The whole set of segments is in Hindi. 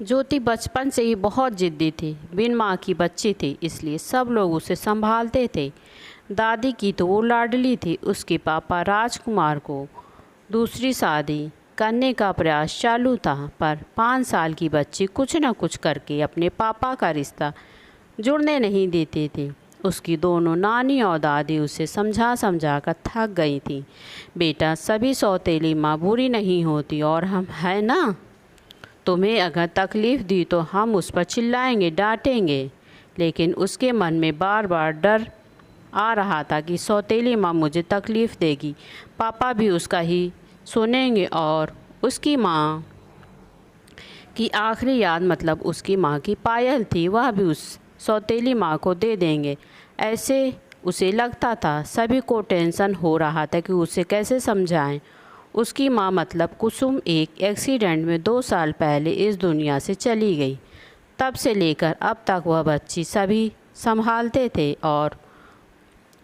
ज्योति बचपन से ही बहुत जिद्दी थी। बिन माँ की बच्ची थी, इसलिए सब लोग उसे संभालते थे। दादी की तो वो लाडली थी। उसके पापा राजकुमार को दूसरी शादी करने का प्रयास चालू था, पर 5 साल की बच्ची कुछ न कुछ करके अपने पापा का रिश्ता जुड़ने नहीं देते थे। उसकी दोनों नानी और दादी उसे समझा समझा कर थक गई थी। बेटा, सभी सौतेली माँ बुरी नहीं होती, और हम है ना, तुम्हें अगर तकलीफ़ दी तो हम उस पर चिल्लाएंगे, डांटेंगे। लेकिन उसके मन में बार बार डर आ रहा था कि सौतेली माँ मुझे तकलीफ़ देगी, पापा भी उसका ही सुनेंगे, और उसकी माँ की आखिरी याद, मतलब उसकी माँ की पायल थी, वह भी उस सौतेली माँ को दे देंगे। ऐसे उसे लगता था। सभी को टेंशन हो रहा था कि उसे कैसे समझाएं। उसकी माँ मतलब कुसुम एक एक्सीडेंट में 2 साल पहले इस दुनिया से चली गई। तब से लेकर अब तक वह बच्ची सभी संभालते थे, और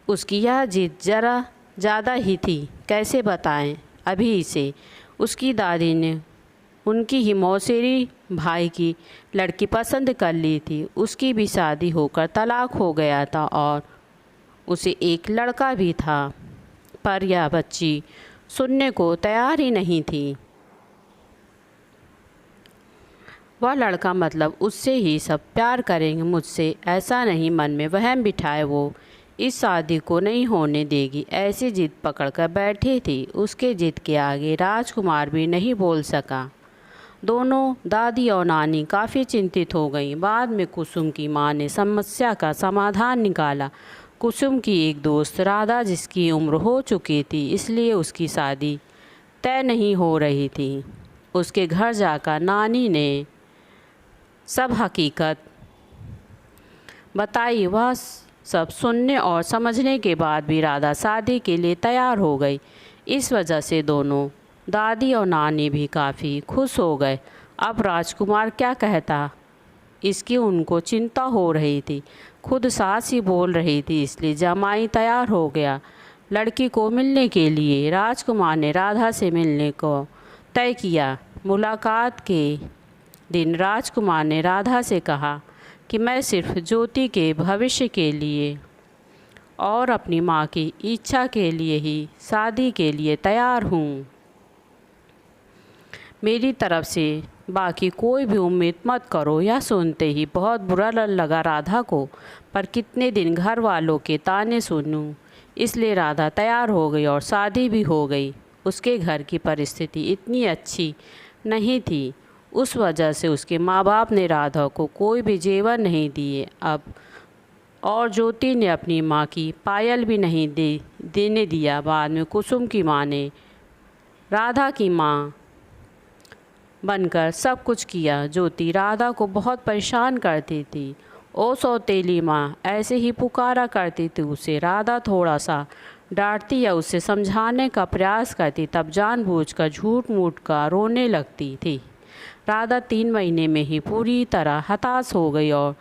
उसकी यह जिद ज़रा ज़्यादा ही थी। कैसे बताएं अभी इसे। उसकी दादी ने उनकी ही मौसेरी भाई की लड़की पसंद कर ली थी। उसकी भी शादी होकर तलाक हो गया था, और उसे एक लड़का भी था, पर यह बच्ची सुनने को तैयार ही नहीं थी। वह लड़का मतलब उससे ही सब प्यार करेंगे, मुझसे ऐसा नहीं मन में वहम बिठाए वो इस शादी को नहीं होने देगी, ऐसी जिद पकड़ कर बैठी थी। उसके जिद के आगे राजकुमार भी नहीं बोल सका। दोनों दादी और नानी काफ़ी चिंतित हो गईं। बाद में कुसुम की माँ ने समस्या का समाधान निकाला। कुसुम की एक दोस्त राधा, जिसकी उम्र हो चुकी थी, इसलिए उसकी शादी तय नहीं हो रही थी। उसके घर जाकर नानी ने सब हकीकत बताई। वह सब सुनने और समझने के बाद भी राधा शादी के लिए तैयार हो गई। इस वजह से दोनों दादी और नानी भी काफ़ी खुश हो गए। अब राजकुमार क्या कहता, इसकी उनको चिंता हो रही थी। खुद सास ही बोल रही थी, इसलिए जमाई तैयार हो गया लड़की को मिलने के लिए। राजकुमार ने राधा से मिलने को तय किया। मुलाकात के दिन राजकुमार ने राधा से कहा कि मैं सिर्फ ज्योति के भविष्य के लिए और अपनी माँ की इच्छा के लिए ही शादी के लिए तैयार हूँ। मेरी तरफ से बाकी कोई भी उम्मीद मत करो। यह सुनते ही बहुत बुरा लगा राधा को, पर कितने दिन घर वालों के ताने सुनूं, इसलिए राधा तैयार हो गई और शादी भी हो गई। उसके घर की परिस्थिति इतनी अच्छी नहीं थी, उस वजह से उसके माँ बाप ने राधा को कोई भी जेवर नहीं दिए। अब और ज्योति ने अपनी माँ की पायल भी नहीं देने दिया। बाद में कुसुम की माँ ने राधा की माँ बनकर सब कुछ किया। ज्योति राधा को बहुत परेशान करती थी। ओ सौतेली माँ, ऐसे ही पुकारा करती थी उसे। राधा थोड़ा सा डांटती या उसे समझाने का प्रयास करती, तब जानबूझकर झूठ मूठ कर रोने लगती थी। राधा 3 महीने में ही पूरी तरह हताश हो गई, और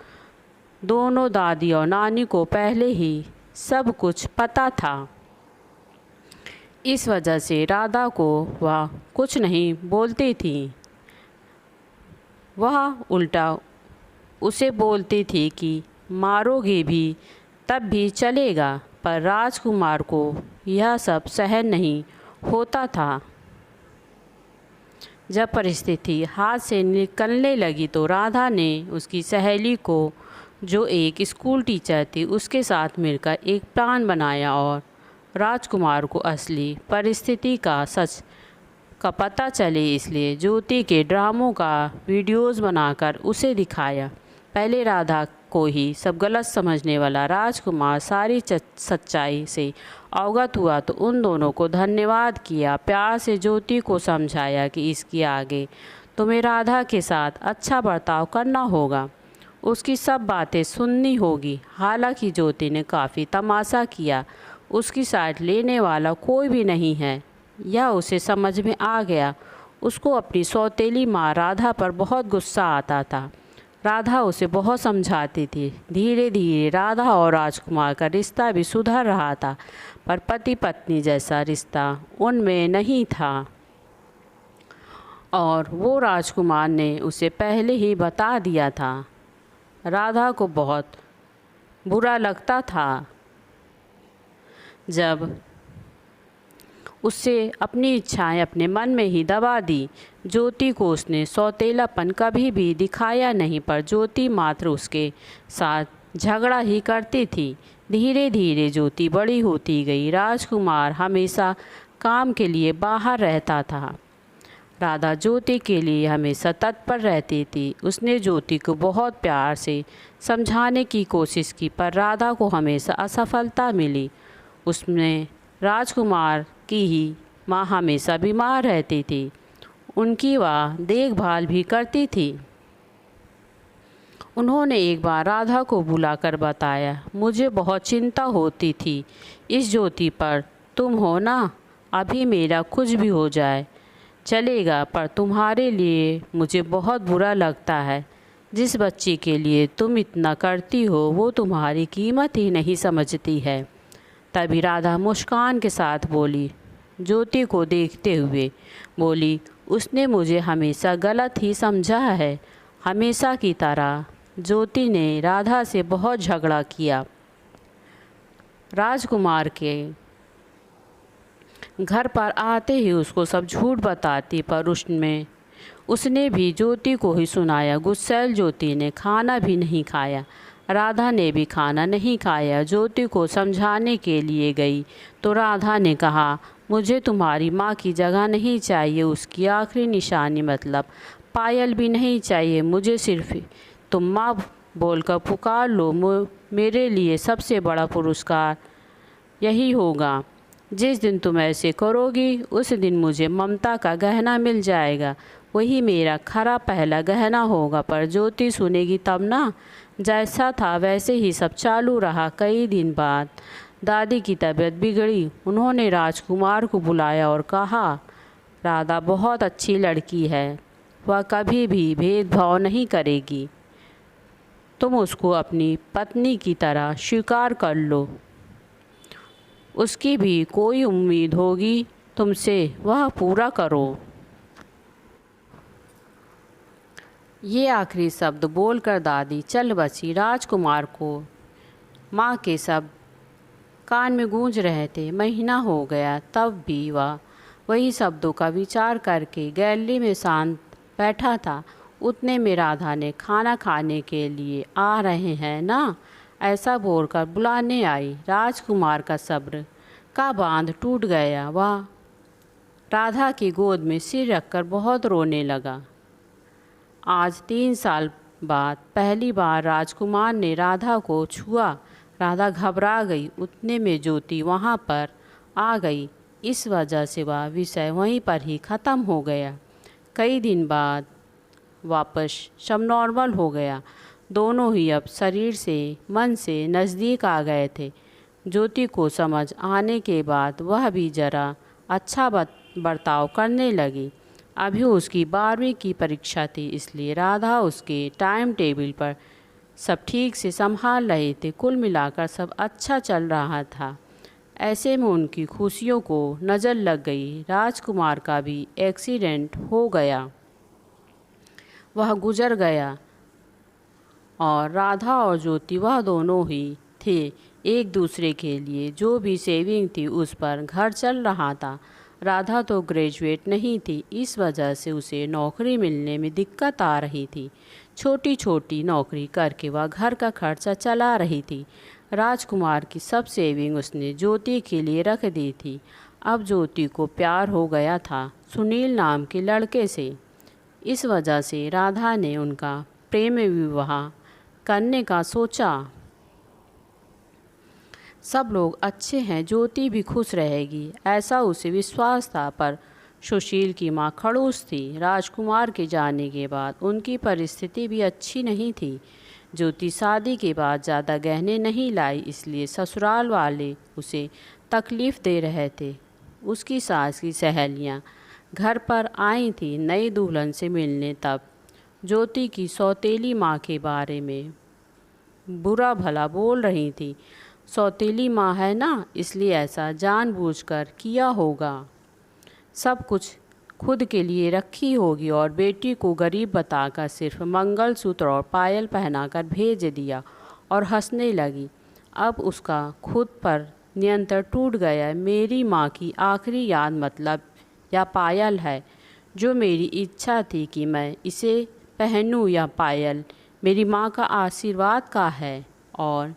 दोनों दादी और नानी को पहले ही सब कुछ पता था। इस वजह से राधा को वह कुछ नहीं बोलती थी। वह उल्टा उसे बोलती थी कि मारोगे भी तब भी चलेगा, पर राजकुमार को यह सब सहन नहीं होता था। जब परिस्थिति हाथ से निकलने लगी तो राधा ने उसकी सहेली को, जो एक स्कूल टीचर थी, उसके साथ मिलकर एक प्लान बनाया और राजकुमार को असली परिस्थिति का सच का पता चले, इसलिए ज्योति के ड्रामों का वीडियोस बनाकर उसे दिखाया। पहले राधा को ही सब गलत समझने वाला राजकुमार सारी सच्चाई से अवगत हुआ तो उन दोनों को धन्यवाद किया। प्यार से ज्योति को समझाया कि इसके आगे तुम्हें राधा के साथ अच्छा बर्ताव करना होगा, उसकी सब बातें सुननी होगी। हालांकि ज्योति ने काफ़ी तमाशा किया, उसकी साइड लेने वाला कोई भी नहीं है, यह उसे समझ में आ गया। उसको अपनी सौतेली माँ राधा पर बहुत गुस्सा आता था। राधा उसे बहुत समझाती थी। धीरे धीरे राधा और राजकुमार का रिश्ता भी सुधर रहा था, पर पति पत्नी जैसा रिश्ता उनमें नहीं था। और वो राजकुमार ने उसे पहले ही बता दिया था। राधा को बहुत बुरा लगता था जब उससे अपनी इच्छाएं अपने मन में ही दबा दी। ज्योति को उसने सौतेलापन कभी भी दिखाया नहीं, पर ज्योति मात्र उसके साथ झगड़ा ही करती थी। धीरे धीरे ज्योति बड़ी होती गई। राजकुमार हमेशा काम के लिए बाहर रहता था। राधा ज्योति के लिए हमेशा तत्पर रहती थी। उसने ज्योति को बहुत प्यार से समझाने की कोशिश की, पर राधा को हमेशा असफलता मिली। उसमें राजकुमार की ही माँ हमेशा बीमार रहती थी। उनकी वह देखभाल भी करती थी। उन्होंने एक बार राधा को बुलाकर बताया, मुझे बहुत चिंता होती थी इस ज्योति पर। तुम हो ना, अभी मेरा कुछ भी हो जाए चलेगा, पर तुम्हारे लिए मुझे बहुत बुरा लगता है। जिस बच्ची के लिए तुम इतना करती हो वो तुम्हारी कीमत ही नहीं समझती है। तभी राधा मुस्कान के साथ बोली, ज्योति को देखते हुए बोली, उसने मुझे हमेशा गलत ही समझा है। हमेशा की तरह ज्योति ने राधा से बहुत झगड़ा किया। राजकुमार के घर पर आते ही उसको सब झूठ बताती, पर उसने भी ज्योति को ही सुनाया। गुस्सैल ज्योति ने खाना भी नहीं खाया। राधा ने भी खाना नहीं खाया। ज्योति को समझाने के लिए गई तो राधा ने कहा, मुझे तुम्हारी माँ की जगह नहीं चाहिए, उसकी आखिरी निशानी मतलब पायल भी नहीं चाहिए। मुझे सिर्फ तुम माँ बोलकर पुकार लो। मेरे लिए सबसे बड़ा पुरस्कार यही होगा। जिस दिन तुम ऐसे करोगी उस दिन मुझे ममता का गहना मिल जाएगा, वही मेरा खरा पहला गहना होगा। पर ज्योति सुनेगी तब ना। जैसा था वैसे ही सब चालू रहा। कई दिन बाद दादी की तबीयत बिगड़ी। उन्होंने राजकुमार को बुलाया और कहा, राधा बहुत अच्छी लड़की है, वह कभी भी भेदभाव नहीं करेगी। तुम उसको अपनी पत्नी की तरह स्वीकार कर लो। उसकी भी कोई उम्मीद होगी तुमसे, वह पूरा करो। ये आखिरी शब्द बोलकर दादी चल बसी। राजकुमार को माँ के शब्द कान में गूंज रहे थे। महीना हो गया तब भी वह वही शब्दों का विचार करके गैलरी में शांत बैठा था। उतने में राधा ने खाना खाने के लिए आ रहे हैं ना, ऐसा बोलकर बुलाने आई। राजकुमार का सब्र का बांध टूट गया। वह राधा की गोद में सिर रखकर बहुत रोने लगा। आज 3 साल बाद पहली बार राजकुमार ने राधा को छुआ। राधा घबरा गई। उतने में ज्योति वहाँ पर आ गई। इस वजह से वह विषय वहीं पर ही ख़त्म हो गया। कई दिन बाद वापस सब नॉर्मल हो गया। दोनों ही अब शरीर से मन से नज़दीक आ गए थे। ज्योति को समझ आने के बाद वह भी ज़रा अच्छा बर्ताव करने लगी। अभी उसकी 12वीं की परीक्षा थी, इसलिए राधा उसके टाइम टेबल पर सब ठीक से संभाल रहे थे। कुल मिलाकर सब अच्छा चल रहा था। ऐसे में उनकी खुशियों को नज़र लग गई। राजकुमार का भी एक्सीडेंट हो गया, वह गुजर गया और राधा और ज्योति वह दोनों ही थे एक दूसरे के लिए। जो भी सेविंग थी उस पर घर चल रहा था। राधा तो ग्रेजुएट नहीं थी, इस वजह से उसे नौकरी मिलने में दिक्कत आ रही थी। छोटी छोटी नौकरी करके वह घर का खर्चा चला रही थी। राजकुमार की सब सेविंग उसने ज्योति के लिए रख दी थी। अब ज्योति को प्यार हो गया था सुनील नाम के लड़के से। इस वजह से राधा ने उनका प्रेम विवाह करने का सोचा। सब लोग अच्छे हैं, ज्योति भी खुश रहेगी, ऐसा उसे विश्वास था। पर सुशील की माँ खड़ूस थी। राजकुमार के जाने के बाद उनकी परिस्थिति भी अच्छी नहीं थी। ज्योति शादी के बाद ज़्यादा गहने नहीं लाई, इसलिए ससुराल वाले उसे तकलीफ़ दे रहे थे। उसकी सास की सहेलियाँ घर पर आई थी नई दुल्हन से मिलने। तब ज्योति की सौतेली माँ के बारे में बुरा भला बोल रही थी। सौतेली माँ है ना, इसलिए ऐसा जानबूझकर किया होगा। सब कुछ खुद के लिए रखी होगी और बेटी को गरीब बताकर सिर्फ मंगलसूत्र और पायल पहनाकर भेज दिया और हंसने लगी। अब उसका खुद पर नियंत्रण टूट गया। मेरी माँ की आखिरी याद मतलब या पायल है, जो मेरी इच्छा थी कि मैं इसे पहनूं। या पायल मेरी माँ का आशीर्वाद का है और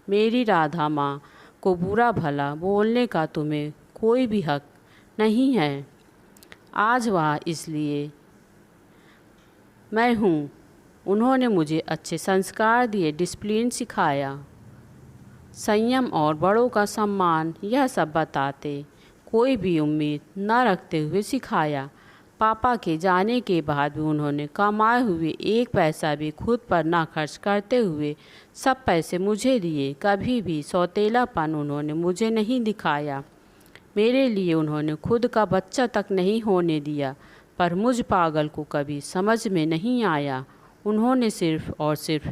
मेरी राधा माँ को बुरा भला बोलने का तुम्हें कोई भी हक नहीं है। आज वह इसलिए मैं हूँ। उन्होंने मुझे अच्छे संस्कार दिए, डिसिप्लिन सिखाया, संयम और बड़ों का सम्मान, यह सब बताते कोई भी उम्मीद न रखते हुए सिखाया। पापा के जाने के बाद भी उन्होंने कमाए हुए एक पैसा भी खुद पर ना खर्च करते हुए सब पैसे मुझे दिए। कभी भी सौतेलापन उन्होंने मुझे नहीं दिखाया। मेरे लिए उन्होंने खुद का बच्चा तक नहीं होने दिया। पर मुझ पागल को कभी समझ में नहीं आया। उन्होंने सिर्फ और सिर्फ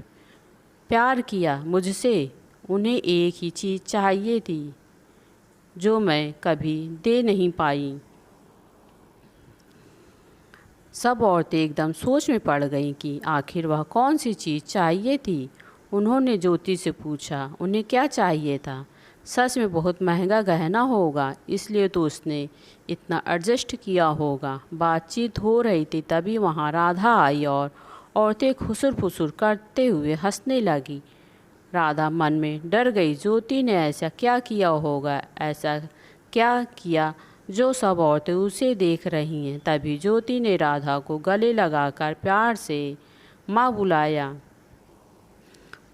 प्यार किया मुझसे। उन्हें एक ही चीज़ चाहिए थी जो मैं कभी दे नहीं पाई। सब औरतें एकदम सोच में पड़ गईं कि आखिर वह कौन सी चीज़ चाहिए थी। उन्होंने ज्योति से पूछा उन्हें क्या चाहिए था। सच में बहुत महंगा गहना होगा, इसलिए तो उसने इतना एडजस्ट किया होगा। बातचीत हो रही थी तभी वहाँ राधा आई और औरतें खुसुर फुसुर करते हुए हंसने लगी। राधा मन में डर गई। ज्योति ने ऐसा क्या किया होगा, ऐसा क्या किया जो सब औरतें उसे देख रही हैं। तभी ज्योति ने राधा को गले लगाकर प्यार से माँ बुलाया।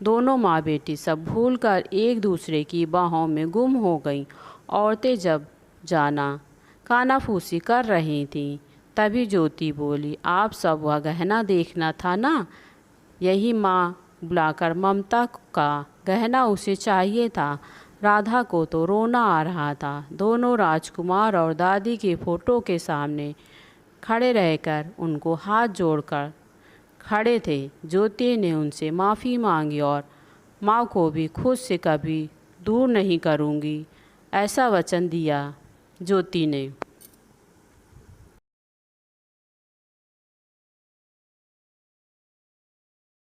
दोनों माँ बेटी सब भूलकर एक दूसरे की बाहों में गुम हो गईं। औरतें जब जाना कानाफूसी कर रही थीं तभी ज्योति बोली, आप सब वह गहना देखना था ना, यही माँ बुलाकर ममता का गहना उसे चाहिए था। राधा को तो रोना आ रहा था। दोनों राजकुमार और दादी के फोटो के सामने खड़े रहकर उनको हाथ जोड़कर खड़े थे। ज्योति ने उनसे माफ़ी मांगी और माँ को भी खुद से कभी दूर नहीं करूँगी ऐसा वचन दिया ज्योति ने।